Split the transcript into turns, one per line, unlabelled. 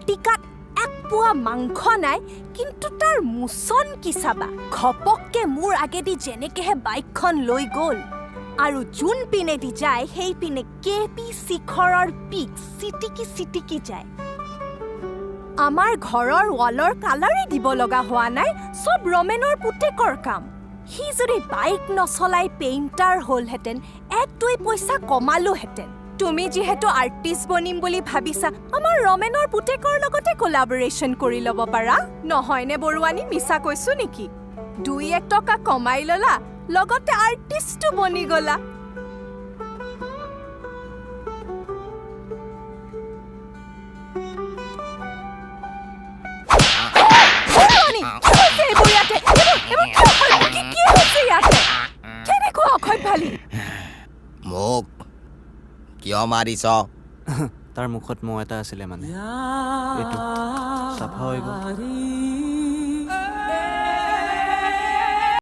পিটিকাত এক পোৱা মাংস নাই, কিন্তু তাৰ মুচন কি চাবা। ঘপককে মোৰ আগেদি যেনেকেহে বাইকখন লৈ গ'ল আৰু যোন পিনেদি যায় সেই পিনে কেপি শিখৰৰ পিক চিটিকি যায়। আমাৰ ঘৰৰ ৱালৰ কালাৰে দিব লগা হোৱা নাই, চব ৰমেনৰ পুতেকৰ কাম। সি যদি বাইক নচলাই পেইণ্টাৰ হ'লহেঁতেন, 1-2 পইচা কমালোহেঁতেন। তুমি যিহেতু আৰ্টিষ্ট বনিম বুলি ভাবিছা, আমাৰ ৰমেনৰ পুতেকৰ লগতে কোলাবৰেশ্যন কৰি ল'ব পাৰা। নহয়নে বৰুৱানী, মিছা কৈছো নেকি? 2-1 টকা কমাই ল'লা, লগতে আৰ্টিষ্টো বনি গ'লা।
মোক কিয় মাৰিছ?
তাৰ মুখত মৌ এটা আছিলে মানে, এইটো চাফা হৈ গ'ল।